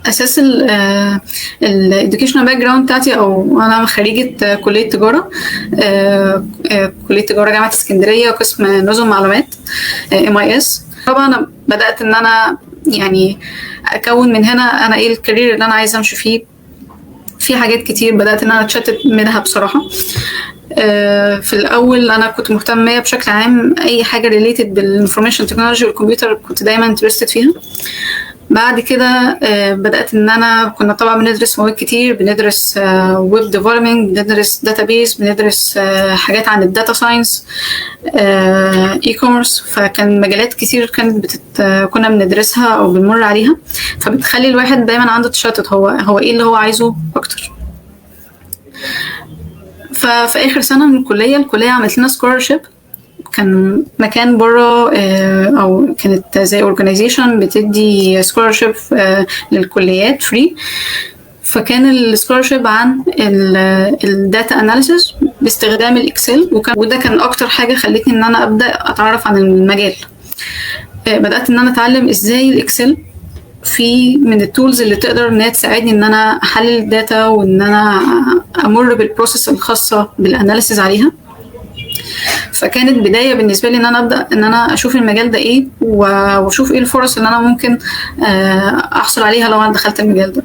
اساس الاديوكيشنال باك جراوند بتاعتي، او انا خريجه كليه تجاره، كليه تجاره جامعه اسكندريه، قسم نظم معلومات MIS. طبعا انا بدات ان انا يعني اكون من هنا انا ايه الكارير اللي انا عايزه امشي فيه. في حاجات كتير بدات ان انا اتشتت منها بصراحه. في الاول انا كنت مهتمه بشكل عام اي حاجه ريليتد بالانفورميشن تكنولوجي والكمبيوتر، كنت دايما انترستد فيها. بعد كده بدأت إن أنا كنا طبعا بندرس مواد كتير، بندرس ويب ديفلوبمنت، بندرس داتابيز، بندرس حاجات عن الداتا ساينس، اي كوميرس. فكان مجالات كتير كانت كنا بندرسها أو بنمر عليها، فبتخلي الواحد دايما عنده تشتت هو إيه اللي هو عايزه أكتر. ففي آخر سنة من الكلية عملت لنا سكولرشيب، كان مكان بره او كانت زي اورجانيزيشن بتدي سكولرشيب للكليات فري. فكان السكولرشيب عن الداتا اناليسيس باستخدام الاكسل، وده كان اكتر حاجه خلتني ان انا ابدا اتعرف عن المجال. بدات ان انا اتعلم ازاي الاكسل في من التولز اللي تقدر ان هي تساعدني ان انا احلل الداتا وان انا امر بالبروسيس الخاصه بالاناليسيس عليها. فكانت بدايه بالنسبه لي ان انا ابدا ان انا اشوف المجال ده ايه، واشوف ايه الفرص اللي انا ممكن احصل عليها لو انا دخلت المجال ده.